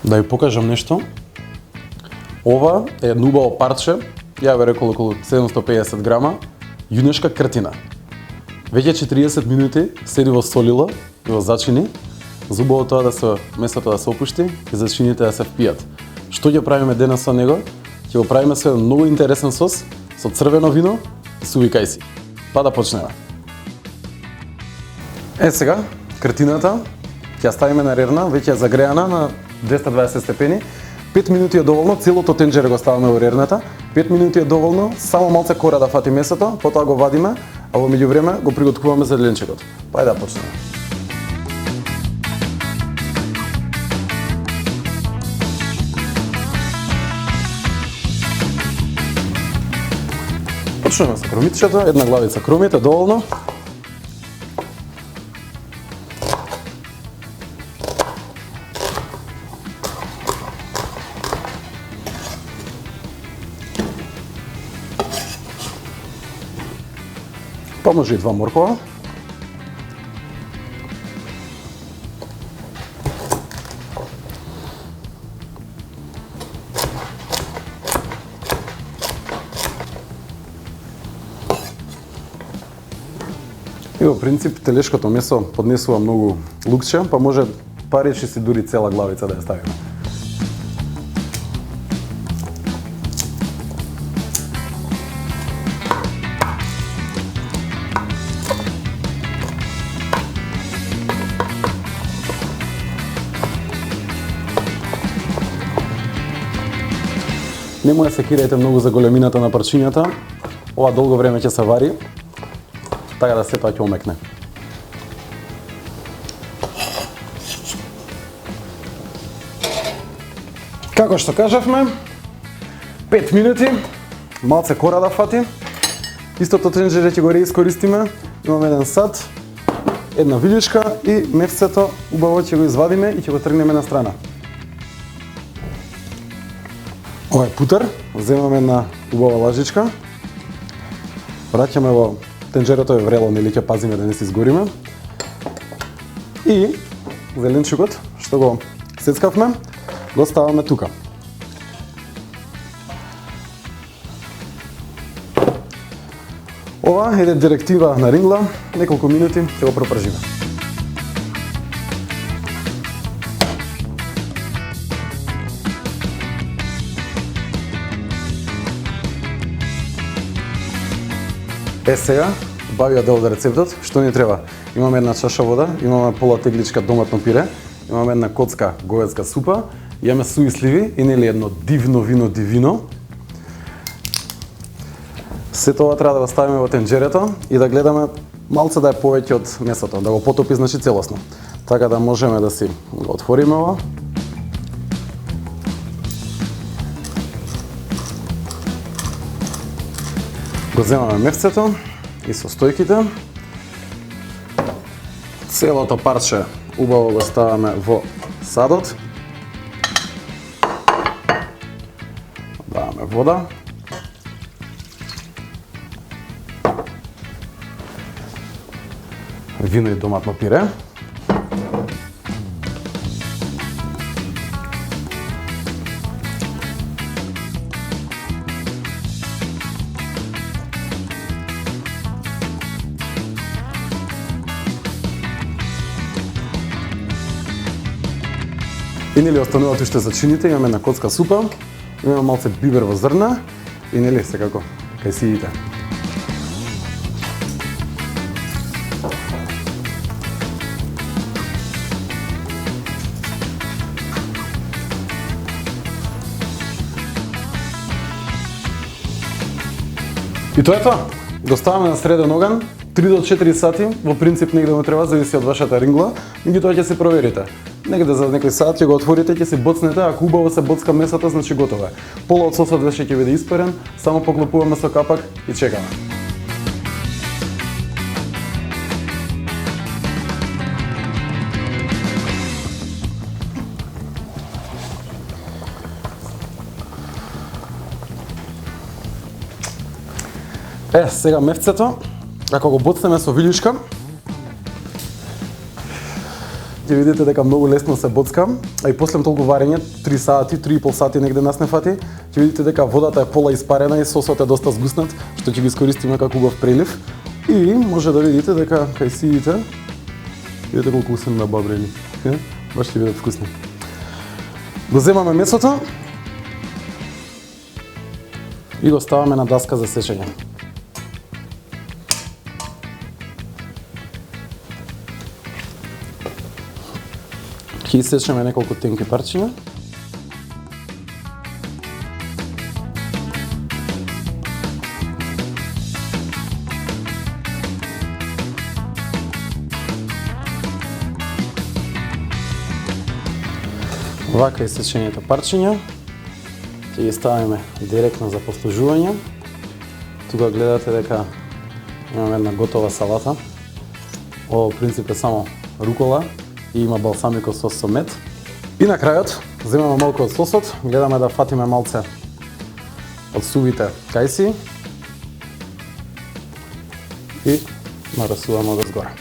Да ви покажам нешто. Ова е едно убаво парче, ја бе рекол околу 750 грама, јунешка кртина. Веќе 40 минути седи во солило и во зачини, за убаво тоа да се месото да се опушти и зачините да се впијат. Што ќе правиме денес со него? Ќе го правиме со еден многу интересен сос со црвено вино и суви кајси. Па да почнеме. Сега, кртината ќе ја ставиме на рерна, веќе е загреана на 220 степени. 5 минути е доволно, целото тенџере го ставаме во рерната. 5 минути е доволно, само малце кора да фати месото, потоа го вадиме, а во меѓувреме го приготвуваме за зеленчекот. Па да почнеме. Почнеме со кромитчето, една главица кромит е доволно. Па може и 2 моркова. И во принцип телешкото месо поднесува многу лукче, па може паричи си дури цела главица да ја ставиме. Немој да се кирајте многу за големината на парчињата. Ова долго време ќе се вари, така да се тоа ќе омекне. Како што кажавме, 5 минути, малце кора да фати. Истото тенџере ќе го реискористиме. Имаме еден сад, една вилишка и мефцето убаво ќе го извадиме и ќе го тргнеме на страна. Ова е путер, земаме една убава лажичка, враќаме во тенџерето е врело, нели ќе пазиме да не се изгориме. И зеленчукот, што го сецкавме, го ставаме тука. Ова е директива на рингла, неколку минути ќе го пропржиме. Сега, бавиот дел од рецептот, што ни треба? Имаме една чаша вода, имаме пола тегличка доматно пире, имаме една коцка говедска супа, имаме суви сливи и нели едно дивно вино. Сето ова треба да го ставиме во тенџерето и да гледаме малце да е повеќе од месото, да го потопи значи целосно. Така да можеме да си го отвориме ова. Го земаме мефцето и состојките. Целото парче убаво го ставаме во садот. Даваме вода. Вино и доматно пире. И нели остануваат уште зачините, имаме една коцка супа, имаме малце бибер во зрна и нели секако кајсиите. И тоа е тоа. Го ставаме на среден оган, 3 до 4 сати, во принцип негде му треба, зависи од вашата рингла, меѓутоа ќе се проверите. Негде за некој сат ќе го отворите, ќе се боцнете, ако убаво се боцка месото, значи готово е. Пола од сосот веќе ќе биде испарен, само поклопуваме со капак и чекаме. Сега мефцето, ако го боцнеме со вилишка, ќе видите дека многу лесно се боцка, а и после толку варење, 3 сати, 3,5 сати негде нас не фати, ќе видите дека водата е пола испарена и сосот е доста згуснат, што ќе ги искористиме како убав прелив. И може да видите дека кај сиите, видите колку се набабрени. Баш ќе бидат вкусни. Го земаме месото и го ставаме на даска за сечење. Ќе исечеме неколку тенки парчиња. Вака исечените парчиња ќе ги ставиме директно за послужување. Тука гледате дека имаме една готова салата. Ово принцип е само рукола и има балсамиков сос со мед. И на крајот земаме малку од сосот, гледаме да фатиме малце од сувите кајси и нарасуваме од згора.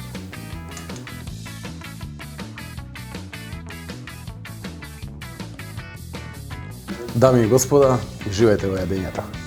Дами и господа, уживајте во јадењето.